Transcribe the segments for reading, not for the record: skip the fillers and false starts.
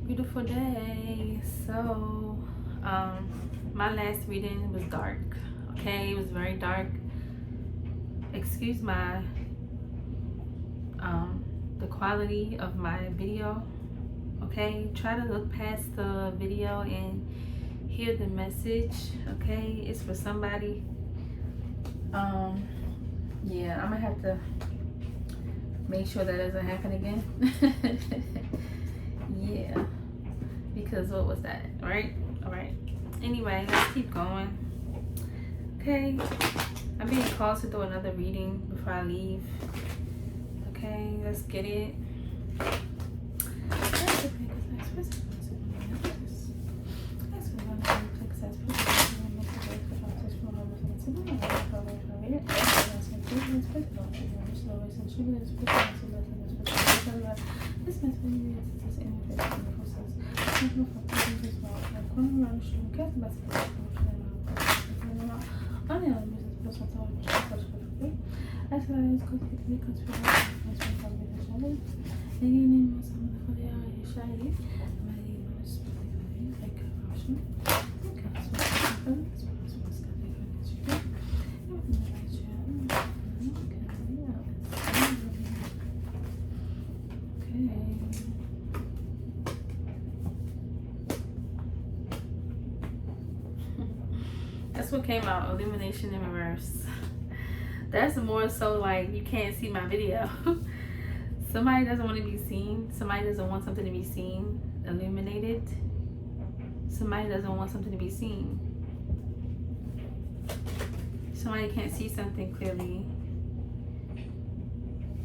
Beautiful day. So my last reading was dark. Okay, it was very dark. Excuse my the quality of my video. Okay, try to look past the video and hear the message. Okay, it's for somebody. Yeah, I'm gonna have to make sure that doesn't happen again. Yeah, because what was that, right? All right, anyway, let's keep going. Okay, I'm being called to do another reading before I leave. Okay, let's get it. That's what came out, illumination in reverse. That's more so like you can't see my video. Somebody doesn't want to be seen. Somebody doesn't want something to be seen, illuminated. Somebody doesn't want something to be seen. Somebody can't see something clearly.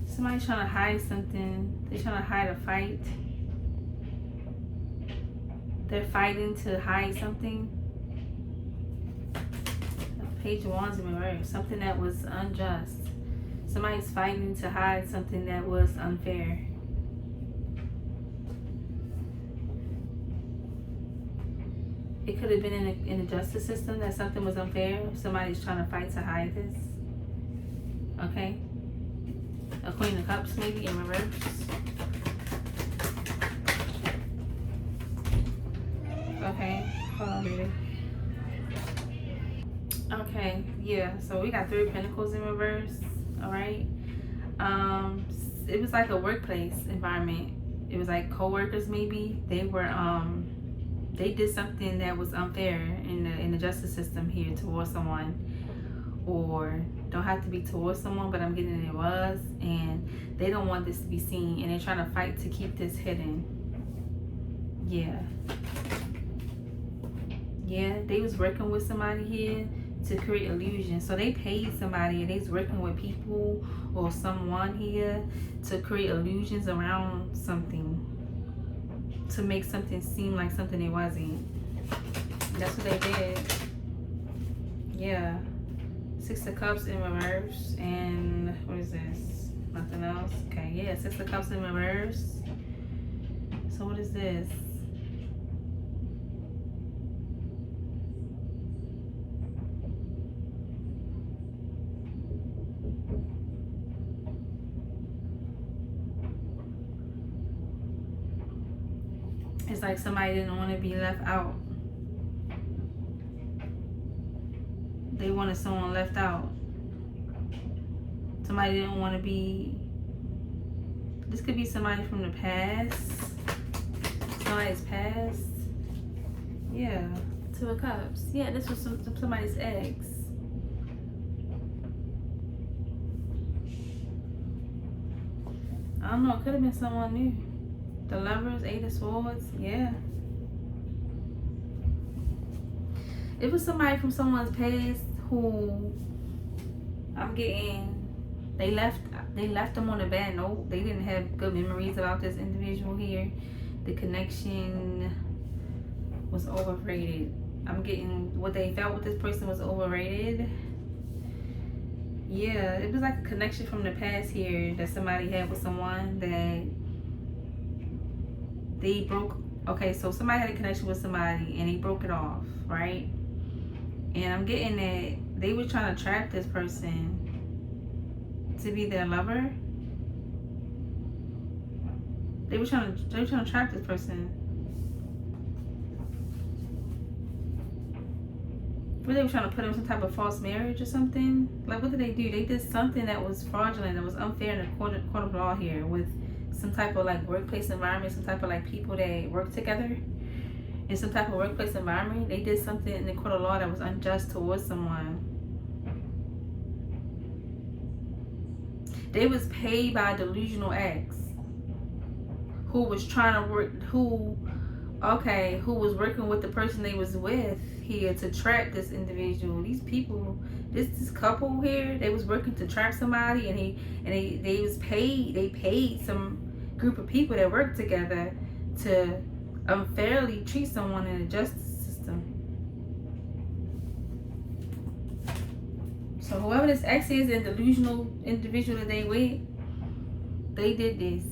Somebody's trying to hide something. They're trying to hide a fight. They're fighting to hide something. Page of Wands in reverse. Something that was unjust. Somebody's fighting to hide something that was unfair. It could have been in the justice system that something was unfair. Somebody's trying to fight to hide this. Okay. A Queen of Cups maybe in reverse. Okay. Hold on, baby. Okay, yeah, so we got 3 of Pentacles in reverse. All right. It was like a workplace environment. It was like co-workers maybe. They were they did something that was unfair in the justice system here towards someone, or don't have to be towards someone, but I'm getting it was, and they don't want this to be seen, and they're trying to fight to keep this hidden. Yeah, they was working with somebody here to create illusion. So they paid somebody, and they's working with people or someone here to create illusions around something, to make something seem like something it wasn't. That's what they did. Yeah. 6 of Cups in reverse. And what is this? Nothing else. Okay, yeah, 6 of Cups in reverse. So what is this? It's like somebody didn't want to be left out. They wanted someone left out. Somebody didn't want to be... This could be somebody from the past. Somebody's past. Yeah. 2 of Cups. Yeah, this was somebody's ex. I don't know. It could have been someone new. The Lovers, 8 of Swords, yeah. It was somebody from someone's past who I'm getting, they left them on a bad note. They didn't have good memories about this individual here. The connection was overrated. I'm getting what they felt with this person was overrated. Yeah, it was like a connection from the past here that somebody had with someone that they broke. Okay, so somebody had a connection with somebody and they broke it off, right? And I'm getting that they were trying to trap this person to be their lover. They were trying to trap this person. Were they trying to put him in some type of false marriage or something? Like, what did they do? They did something that was fraudulent, that was unfair in the court of law here, with some type of like workplace environment, some type of like people that work together in some type of workplace environment. They did something in the court of law that was unjust towards someone. They was paid by a delusional ex who was trying to work, who was working with the person they was with here to trap this individual. These people, this couple here, they was working to trap somebody, and they was paid. They paid some group of people that worked together to unfairly treat someone in the justice system. So whoever this ex is and delusional individual that they with, they did this.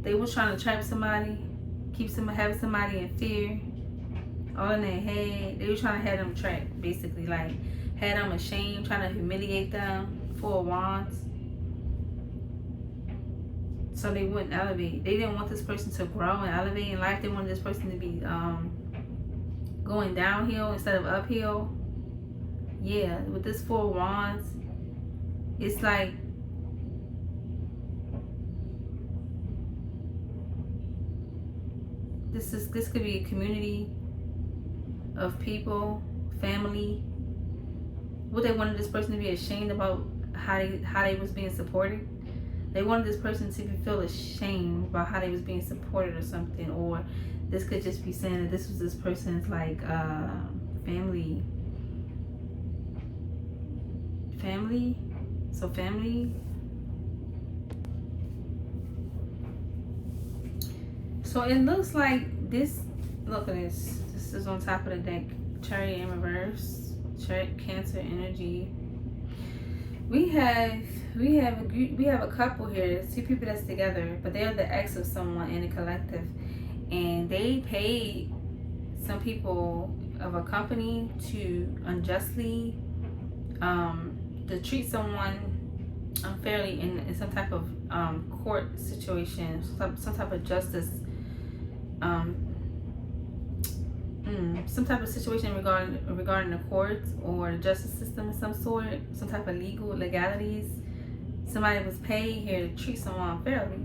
They was trying to trap somebody, have somebody in fear, all in their head. They were trying to have them trapped, basically, like had them ashamed, trying to humiliate them for wands, so they wouldn't elevate. They didn't want this person to grow and elevate in life. They wanted this person to be going downhill instead of uphill. Yeah, with this 4 wands, it's like this could be a community of people, family. What they wanted this person to be ashamed about how they was being supported. They wanted this person to feel ashamed about how they was being supported or something. Or this could just be saying that this was this person's like family. So family. So it looks like this. Look at this. This is on top of the deck. Chariot in reverse. Chariot, Cancer energy. We have a couple here. There's 2 people that's together, but they're the ex of someone in a collective, and they paid some people of a company to unjustly to treat someone unfairly in some type of court situation, some type of justice, some type of situation regarding the courts or the justice system of some sort, some type of legalities. Somebody was paid here to treat someone unfairly,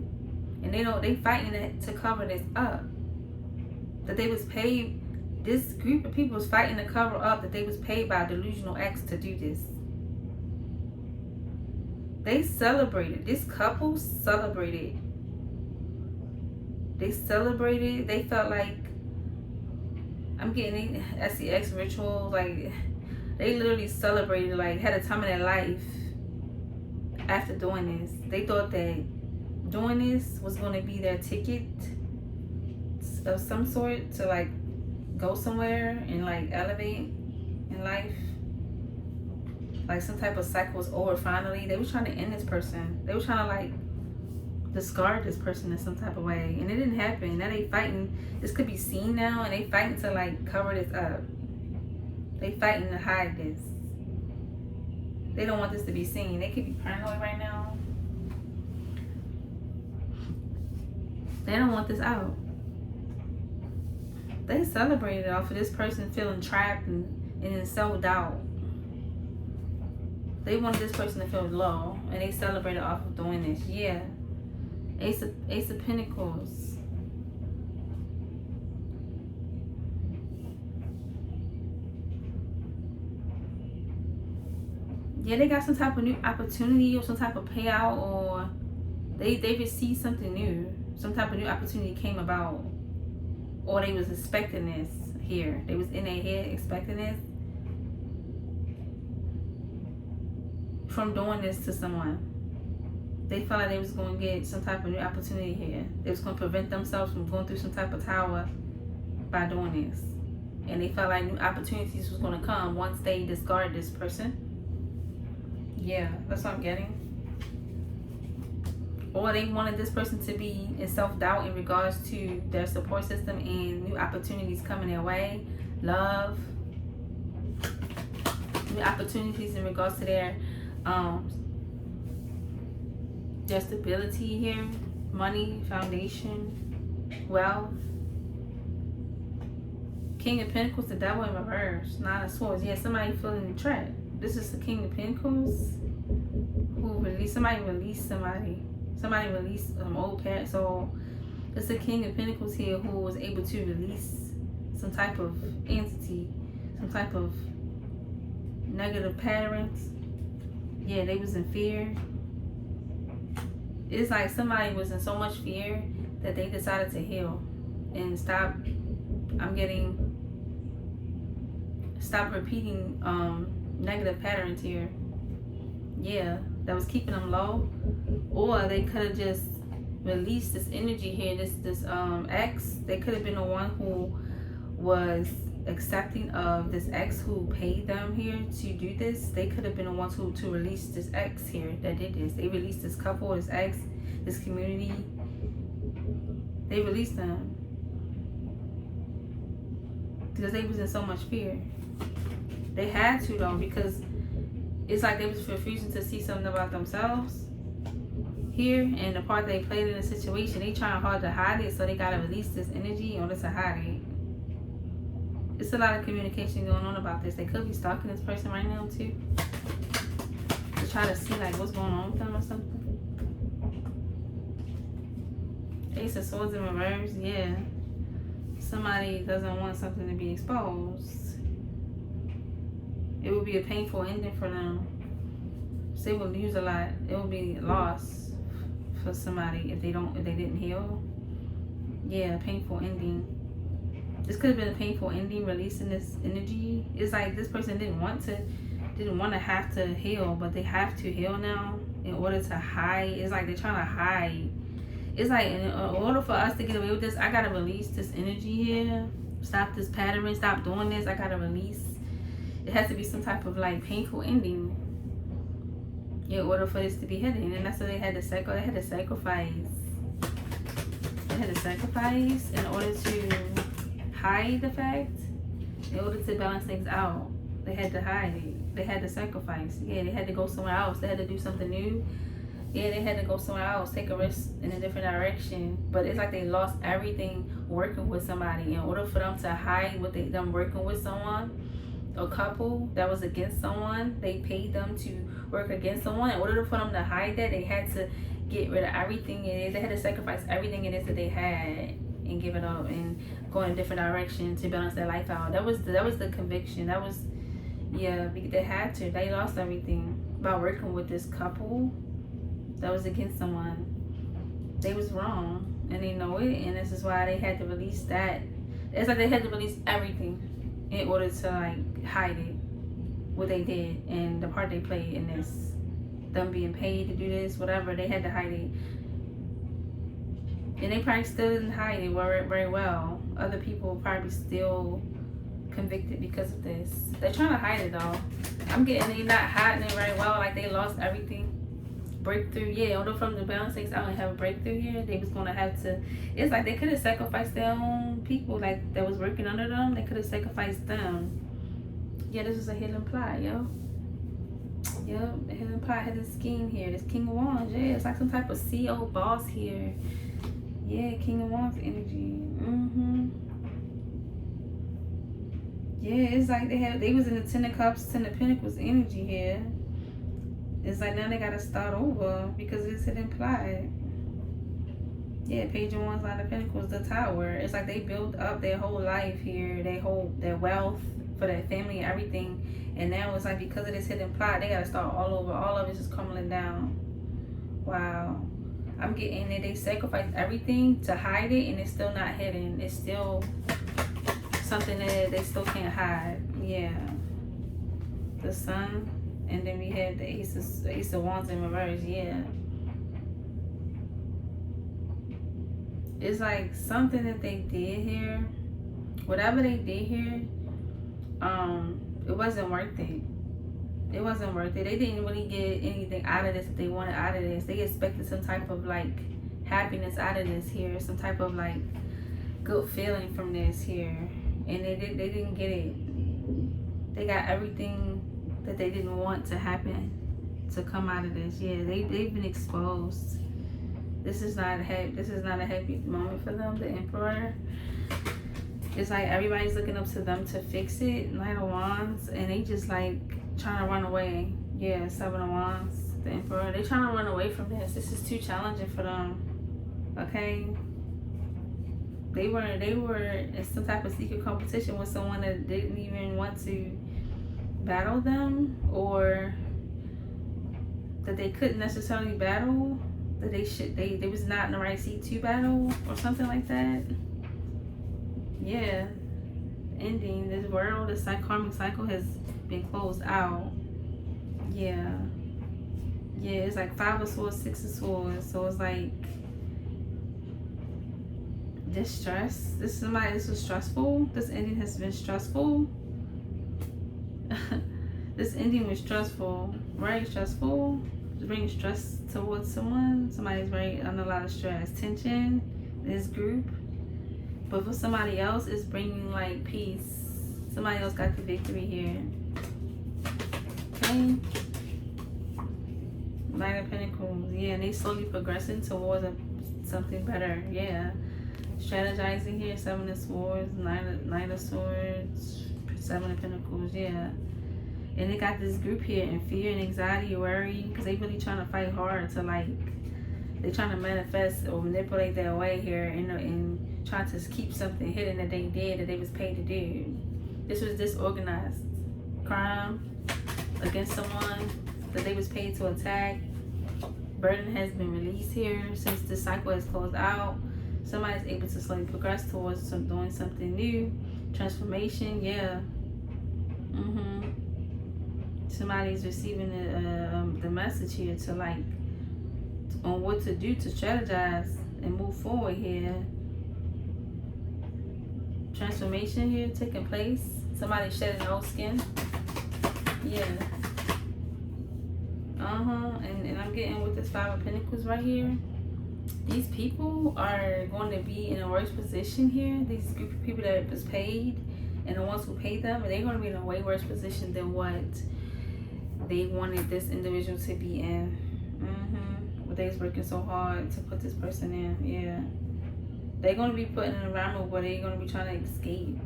and they fighting it to cover this up. That they was paid. This group of people was fighting to cover up that they was paid by a delusional ex to do this. They celebrated. This couple celebrated. They celebrated. They felt like, I'm getting SEX rituals. Like, they literally celebrated, like, had a time of their life after doing this. They thought that doing this was going to be their ticket of some sort to, like, go somewhere and, like, elevate in life. Like, some type of cycle was over finally. They were trying to end this person. They were trying to, like, discard this person in some type of way, and it didn't happen. Now they fighting. This could be seen now, and they fighting to, like, cover this up. They fighting to hide this. They don't want this to be seen. They could be paranoid right now. They don't want this out. They celebrated off of this person feeling trapped and in self-doubt. They wanted this person to feel low, and they celebrated off of doing this. Yeah. Ace of Pentacles. Yeah, they got some type of new opportunity or some type of payout, or they received something new. Some type of new opportunity came about, or they was expecting this here. They was in their head expecting this from doing this to someone. They felt like they was going to get some type of new opportunity here. They was going to prevent themselves from going through some type of tower by doing this. And they felt like new opportunities was going to come once they discard this person. Yeah, that's what I'm getting. Or they wanted this person to be in self-doubt in regards to their support system and new opportunities coming their way. Love. New opportunities in regards to their stability here, money, foundation, wealth, King of Pentacles, the Devil in reverse. Nine of Swords. Yeah, somebody feeling trapped. This is the King of Pentacles. Who released, somebody released somebody. Somebody released old parents. So it's the King of Pentacles here who was able to release some type of entity, some type of negative patterns. Yeah, they was in fear. It's like somebody was in so much fear that they decided to heal and stop repeating negative patterns here. Yeah, that was keeping them low. Or they could have just released this energy here, this ex. They could have been the one who was accepting of this ex who paid them here to do this. They could have been the ones to release this ex here that did this. They released this couple, this ex, this community. They released them because they was in so much fear. They had to though, because it's like they was refusing to see something about themselves here, and the part they played in the situation, they trying hard to hide it, so they gotta release this energy in order to hide it. It's a lot of communication going on about this. They could be stalking this person right now too, to try to see like what's going on with them or something. Ace of Swords in reverse. Yeah, somebody doesn't want something to be exposed. It would be a painful ending for them. So they would lose a lot. It would be loss for somebody if they didn't heal. Yeah, painful ending. This could have been a painful ending, releasing this energy. It's like this person didn't want to have to heal, but they have to heal now in order to hide. It's like they're trying to hide. It's like in order for us to get away with this, I gotta release this energy here. Stop this pattern. Stop doing this. I gotta release. It has to be some type of like painful ending in order for this to be hidden. And that's what they had to sacrifice. They had to sacrifice in order to hide the fact. In order to balance things out, they had to hide it. They had to sacrifice. Yeah, they had to go somewhere else. They had to do something new. Yeah, they had to go somewhere else, take a risk in a different direction. But it's like they lost everything working with somebody. In order for them to hide them working with someone, a couple that was against someone, they paid them to work against someone. In order for them to hide that, they had to get rid of everything it is. They had to sacrifice everything it is that they had and give it up and go in a different direction to balance their life out. That was the conviction. That was, yeah, they had to. They lost everything by working with this couple that was against someone. They was wrong and they know it, and this is why they had to release that. It's like they had to release everything in order to like hide it, what they did and the part they played in this, them being paid to do this, whatever. They had to hide it, and they probably still didn't hide it very well. Other people probably still convicted because of this. They're trying to hide it though. I'm getting they not hiding it very well. Like they lost everything. Breakthrough, yeah. In order for them to balance things out and have a breakthrough here, they was gonna have to. It's like they could have sacrificed their own people, like that was working under them. They could have sacrificed them. Yeah, this is a hidden plot, yo. Yep, a hidden plot, hidden scheme here. This King of Wands, yeah, it's like some type of CEO boss here. Yeah, King of Wands energy. Yeah, it's like they was in the Ten of Cups, Ten of Pentacles energy here. It's like now they gotta start over because it's hidden plot. Yeah, Page of Wands, Nine of Pentacles, the Tower. It's like they built up their whole life here, their wealth for their family and everything. And now it's like because of this hidden plot, they gotta start all over. All of it's just crumbling down. Wow. I'm getting it. They sacrificed everything to hide it, and it's still not hidden. It's still something that they still can't hide. Yeah. The Sun. And then we had the Ace of Wands in reverse, yeah. It's like something that they did here. Whatever they did here, it wasn't worth it. It wasn't worth it. They didn't really get anything out of this that they wanted out of this. They expected some type of like happiness out of this here. Some type of like good feeling from this here. And they didn't get it. They got everything that they didn't want to happen to come out of this. Yeah, they've been exposed. This is not a happy moment for them. The Emperor. It's like everybody's looking up to them to fix it. Knight of Wands, and they just like trying to run away. Yeah, Seven of Wands, the Emperor. They trying to run away from this. This is too challenging for them. Okay. They were in some type of secret competition with someone that didn't even want to battle them, or that they couldn't necessarily battle. That they was not in the right seat to battle, or something like that. Yeah, ending. This world, this karmic cycle has been closed out. Yeah, it's like Five of Swords, Six of Swords. So it's like distress. This was stressful. This ending has been stressful. This ending was stressful, very stressful. It's bringing stress towards someone. Somebody's very under a lot of stress, tension in this group. But for somebody else, it's bringing like peace. Somebody else got the victory here. Okay. Knight of Pentacles. Yeah, and they slowly progressing towards something better. Yeah. Strategizing here. Seven of Swords. Knight of Swords. Seven of Pentacles. Yeah. And they got this group here in fear and anxiety, worry, because they really trying to fight hard to like, they trying to manifest or manipulate their way here, and trying to keep something hidden that they did, that they was paid to do. This was disorganized crime against someone that they was paid to attack. Burden has been released here since the cycle has closed out. Somebody's able to slowly progress towards doing something new. Transformation, yeah. Somebody's receiving the message here to like on what to do to strategize and move forward here. Transformation here taking place. Somebody shedding old skin. Yeah. And I'm getting with this Five of Pentacles right here. These people are going to be in a worse position here. These group of people that was paid and the ones who paid them, they're going to be in a way worse position than what they wanted this individual to be in. But they was working so hard to put this person in. Yeah. They're going to be put in an environment where they're going to be trying to escape,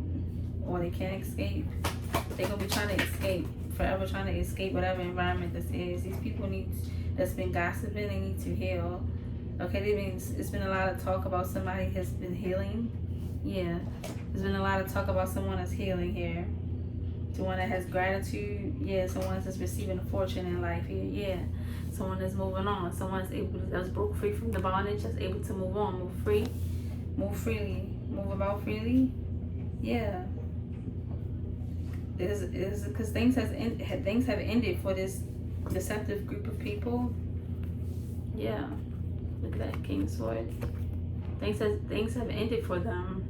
or they can't escape. They're going to be trying to escape, forever trying to escape whatever environment this is. These people that's been gossiping, they need to heal. Okay, it's been a lot of talk about somebody has been healing. Yeah, there's been a lot of talk about someone that's healing here. Someone that has gratitude. Yeah, someone that's receiving a fortune in life here. Yeah, someone that's moving on. Someone that's broke free from the bondage, that's able to move on, move free, move freely, move about freely. Yeah. Is because things have ended for this deceptive group of people. Yeah. Look at that King of Swords. Things have ended for them.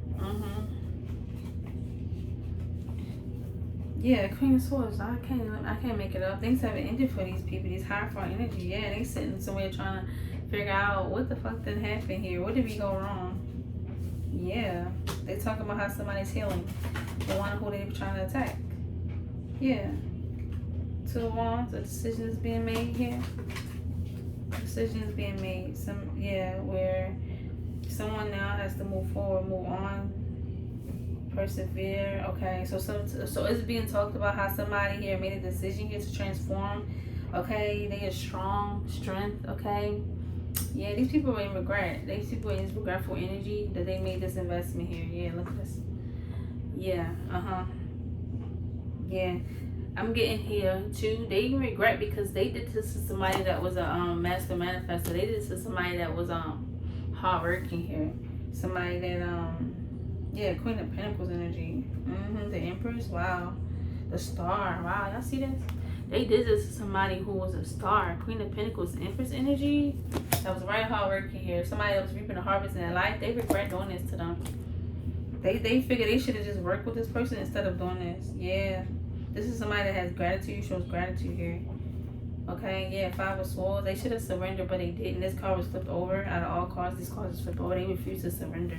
Yeah, Queen of Swords. I can't make it up. Things have ended for these people. These high far energy. Yeah, they sitting somewhere trying to figure out what the fuck did happen here. What did we go wrong? Yeah, they talking about how somebody's healing. The one who they were trying to attack. Yeah. Two of Wands. A decision is being made here. Decisions being made. Where someone now has to move forward, move on, persevere. Okay, so it's being talked about how somebody here made a decision here to transform. Okay, they are strength. Okay, yeah, these people are in regret. These people are in regretful energy that they made this investment here. Yeah, look at this. Yeah, yeah. I'm getting here too. They regret because they did this to somebody that was a master manifestor. They did this to somebody that was hard working here. Somebody that yeah, Queen of Pentacles energy. The Empress. Wow. The Star. Wow, y'all see this? They did this to somebody who was a star. Queen of Pentacles, Empress energy. That was right hard working here. Somebody that was reaping the harvest in their life. They regret doing this to them. They figure they should have just worked with this person instead of doing this. Yeah. This is somebody that has gratitude, shows gratitude here. Okay, yeah, Five of Swords. They should have surrendered, but they didn't. This card was flipped over. Out of all cards, these cards was flipped over. They refused to surrender.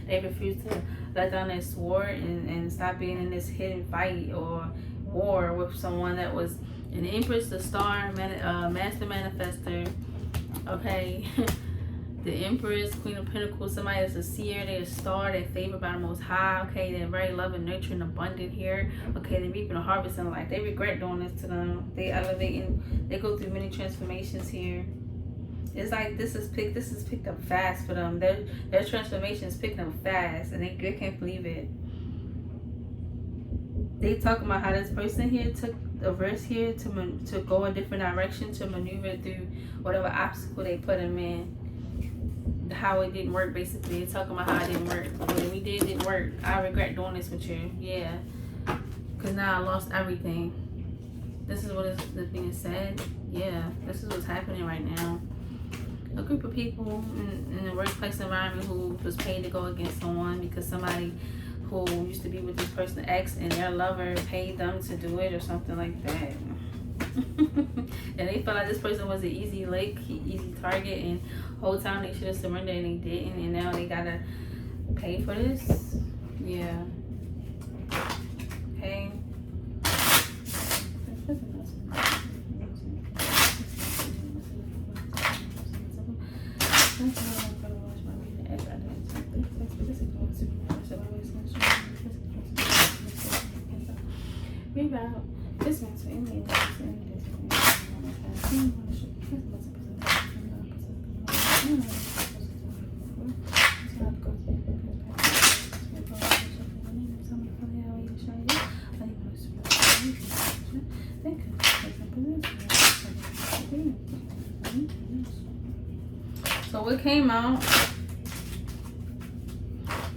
They refused to let down their sword and stop being in this hidden fight or war with someone that was an Empress, the Star, master manifestor. Okay. The Empress, Queen of Pentacles, somebody that's a seer, they're a star, they're favored by the Most High, okay, they're very loving, nurturing, abundant here, okay, they're reaping a harvest in life, they regret doing this to them, they elevating, they go through many transformations here. It's like this is picked up fast for them, their transformation is picking up fast, and they can't believe it. They talking about how this person here took a verse here to go a different direction, to maneuver through whatever obstacle they put them in. How it didn't work, basically. They're talking about how it didn't work. What we didn't work. I regret doing this with you. Yeah. Because now I lost everything. This is what is being said. Yeah. This is what's happening right now. A group of people in the workplace environment who was paid to go against someone because somebody who used to be with this person ex and their lover paid them to do it or something like that. And they felt like this person was an easy lick, easy target, and whole time they should have surrendered and they didn't, and now they gotta pay for this. Yeah. Okay. Reroute this one's for Indian. So what came out?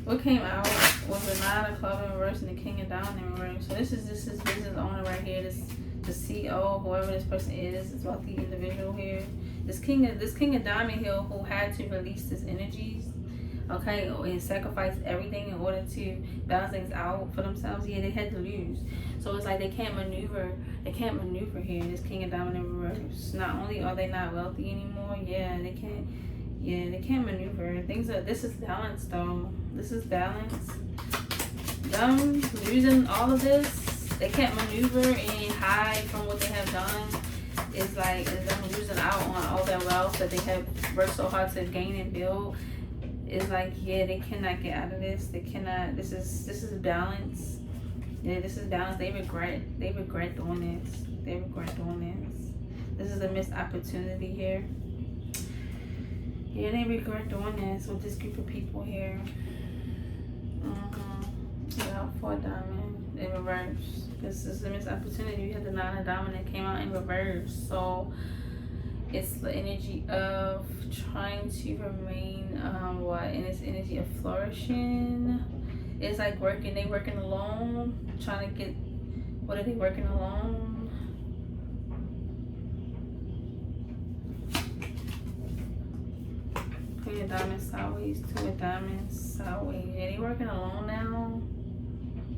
What came out was the 9 of Clubs in reverse and the King of Diamonds in reverse. So this is business owner right here. This the CEO, whoever this person is wealthy individual here. This king of Diamond here who had to release his energies, okay, and sacrifice everything in order to balance things out for themselves. Yeah, they had to lose. So it's like they can't maneuver here. This King of Diamond in reverse. Not only are they not wealthy anymore, they can't maneuver. This is balance though. This is balance. Them losing all of this, they can't maneuver and hide from what they have done. It's like them losing out on all their wealth that they have worked so hard to gain and build. It's like, they cannot get out of this. They cannot. This is balance. Yeah, this is balance. They regret doing this. They regret doing this. This is a missed opportunity here. Yeah, they regret doing this with this group of people here. Yeah, 4 diamond in reverse. This is a missed opportunity. You had the 9 of diamond that came out in reverse. So it's the energy of trying to remain in this energy of flourishing. It's like they working alone, trying to get, what are they working alone? Queen of Diamonds sideways, 2 of Diamonds sideways. Yeah, they working alone now.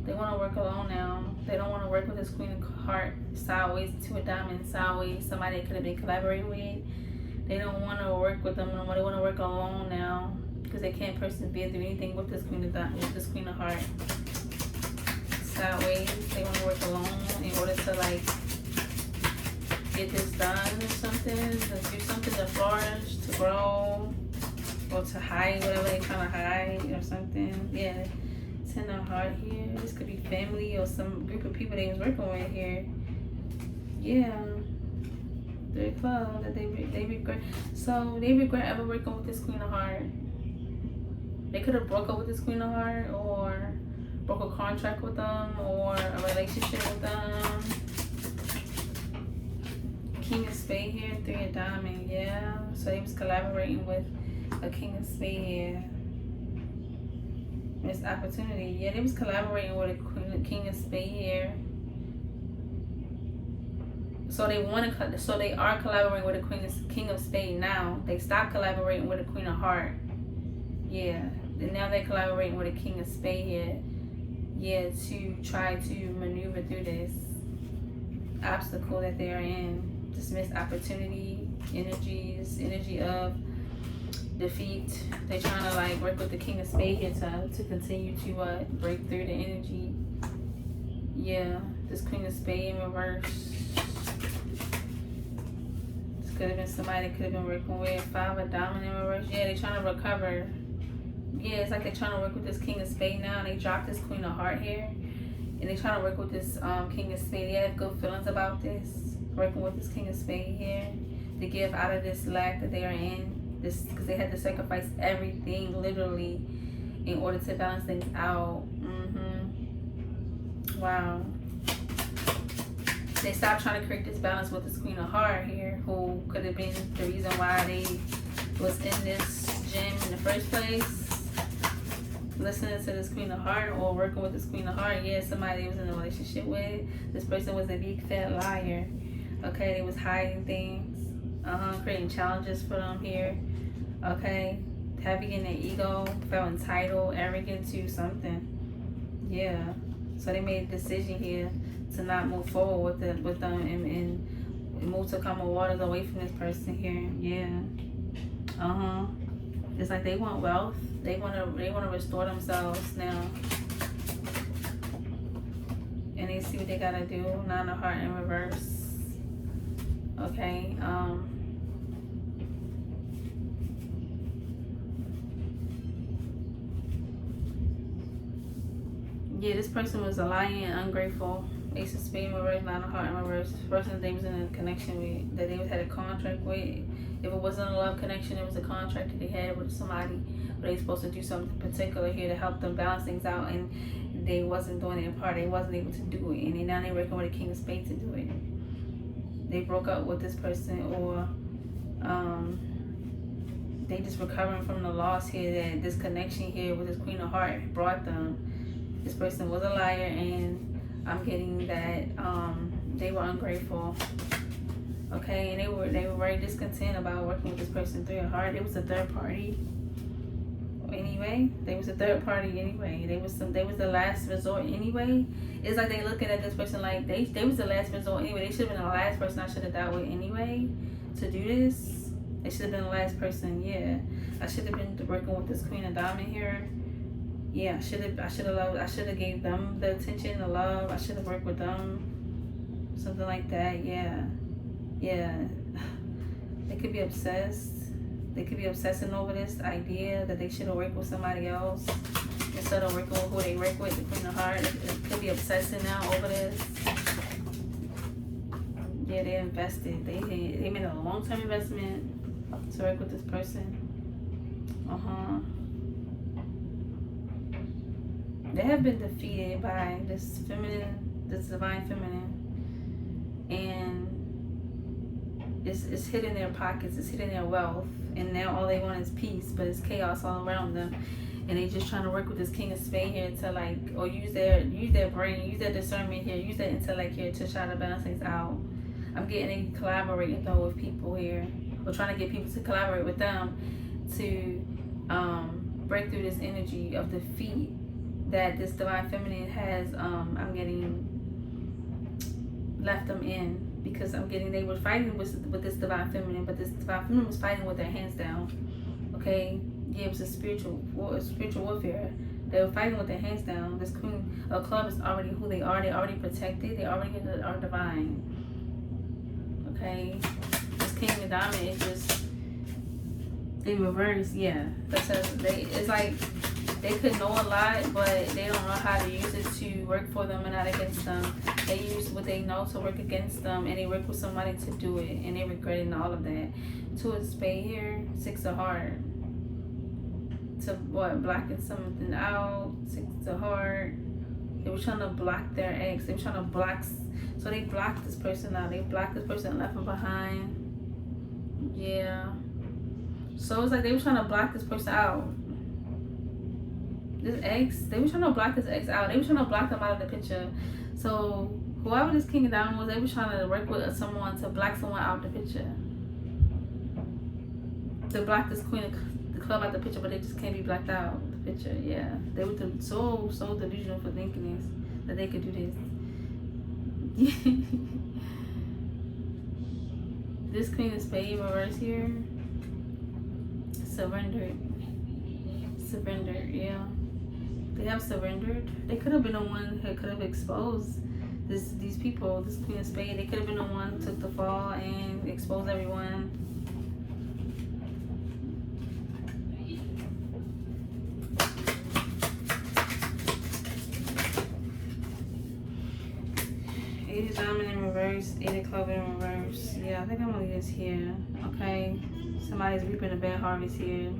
They want to work alone now. They don't want to work with this Queen of Hearts sideways, 2 of Diamonds sideways, somebody they could have been collaborating with. They don't want to work with them no more. They want to work alone now because they can't persevere through anything with this Queen of Diamonds, with this Queen of Hearts sideways. They want to work alone in order to like get this done or something, to do something to flourish, to grow, or to hide whatever they're trying to hide or something. Yeah. 10 of Hearts here. This could be family or some group of people they was working with here. Yeah. 3 of Clubs that they regret. So they regret ever working with this Queen of Hearts. They could have broke up with this Queen of Hearts or broke a contract with them or a relationship with them. King of Spades here, 3 of Diamonds. Yeah. So they was collaborating with a King of Spades here. Missed opportunity. Yeah, they was collaborating with a King of Spades here. So they are collaborating with a King of Spades now. They stopped collaborating with a Queen of Hearts. Yeah. And now they're collaborating with a King of Spades here. Yeah, to try to maneuver through this obstacle that they're in. This missed opportunity, energy of defeat. They're trying to like work with the King of Spades here to continue to break through the energy. Yeah, this Queen of Spades in reverse. This Could have been somebody could have been working with. 5 of Diamond in reverse. Yeah, they're trying to recover. Yeah, it's like they're trying to work with this King of Spades now. And they dropped this Queen of Heart here. And they're trying to work with this King of Spades. They have good feelings about this. Working with this King of Spades here. To get out of this lack that they are in. This because they had to sacrifice everything, literally, in order to balance things out. Wow. They stopped trying to create this balance with this Queen of Heart here, who could have been the reason why they was in this gym in the first place. Listening to this Queen of Heart or working with this Queen of Heart. Yeah, somebody they was in a relationship with. This person was a big fat liar. Okay, they was hiding things. Creating challenges for them here. Okay, heavy in their ego, felt entitled, arrogant to something. Yeah, so they made a decision here to not move forward with them and move to calmer waters away from this person here. Yeah. It's like they want wealth. They wanna restore themselves now. And they see what they gotta do. 9 of Heart in reverse. Okay. Yeah, this person was a lying and ungrateful. Ace of Spades in reverse, 9 of Heart in reverse. This person they was in a connection with, that they had a contract with. If it wasn't a love connection, it was a contract that they had with somebody. But they supposed to do something particular here to help them balance things out, and they wasn't doing it in part. They wasn't able to do it, and now they're working with a King of Spades to do it. They broke up with this person, or they just recovering from the loss here that this connection here with this Queen of Heart brought them. This person was a liar, and I'm getting that they were ungrateful. Okay, and they were very discontent about working with this person. 3 of Hearts. It was a third party. Anyway, they was a third party anyway. They was the last resort anyway. It's like they looking at this person like they was the last resort anyway. They should have been the last person I should have dealt with anyway to do this. They should have been the last person. Yeah, I should have been working with this Queen of Diamond here. Yeah, I should have gave them the attention, the love. I should have worked with them, something like that. Yeah. They could be obsessed. They could be obsessing over this idea that they should have worked with somebody else instead of working with who they work with, the Queen of Hearts. They could be obsessing now over this. Yeah, they invested. They made a long-term investment to work with this person. They have been defeated by this divine feminine, and it's hitting their pockets, it's hitting their wealth, and now all they want is peace, but it's chaos all around them, and they just trying to work with this King of Spades here to or use their brain, use their discernment here, use their intellect here to try to balance things out. I'm getting they collaborating though with people here, or trying to get people to collaborate with them to break through this energy of defeat that this divine feminine has I'm getting left them in, because I'm getting they were fighting with this divine feminine, but this divine feminine was fighting with their hands down. Okay, yeah, it was a spiritual warfare. They were fighting with their hands down. This Queen of Clubs is already who they are. They already protected. They already are divine. Okay, this King of Diamond is just in reverse. Yeah, because it's like they could know a lot, but they don't know how to use it to work for them and not against them. They use what they know to work against them, and they work with somebody to do it, and they're regretting all of that. 2 of Spades here, 6 of Hearts. To blocking something out. 6 of Hearts. They were trying to block their ex. They were trying to block, so they blocked this person out. They blocked this person and left them behind. Yeah. So it's like they were trying to block this person out. This ex, they were trying to block this ex out. They were trying to block them out of the picture. So whoever this King of Diamond was, they were trying to work with someone to block someone out of the picture. To block this Queen of the Club out the picture, but they just can't be blocked out of the picture. Yeah, they were so delusional for thinking this, that they could do this. This Queen of Spades reverse here. Surrendered, yeah. They have surrendered. They could have been the one who could have exposed these people, this Queen of Spades, they could have been the one who took the fall and exposed everyone. Eight of Diamond in reverse, Eight of Club in reverse. Yeah, I think I'm gonna leave this here. Okay, somebody's reaping a bad harvest here.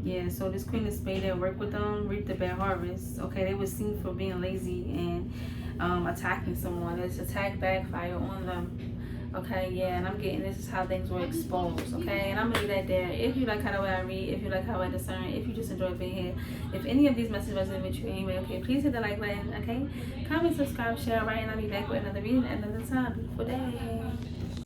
Yeah, so this Queen of Spades that worked with them reaped a bad harvest. Okay, they were seen for being lazy and attacking someone. This attack backfire on them. Okay, yeah, and I'm getting this is how things were exposed. Okay, and I'm gonna leave that there. If you like how the way I read, if you like how I discern, if you just enjoy being here, if any of these messages resonate with you anyway, okay, please hit the like button. Okay, comment, subscribe, share, right, and I'll be back with another reading at another time. Beautiful day.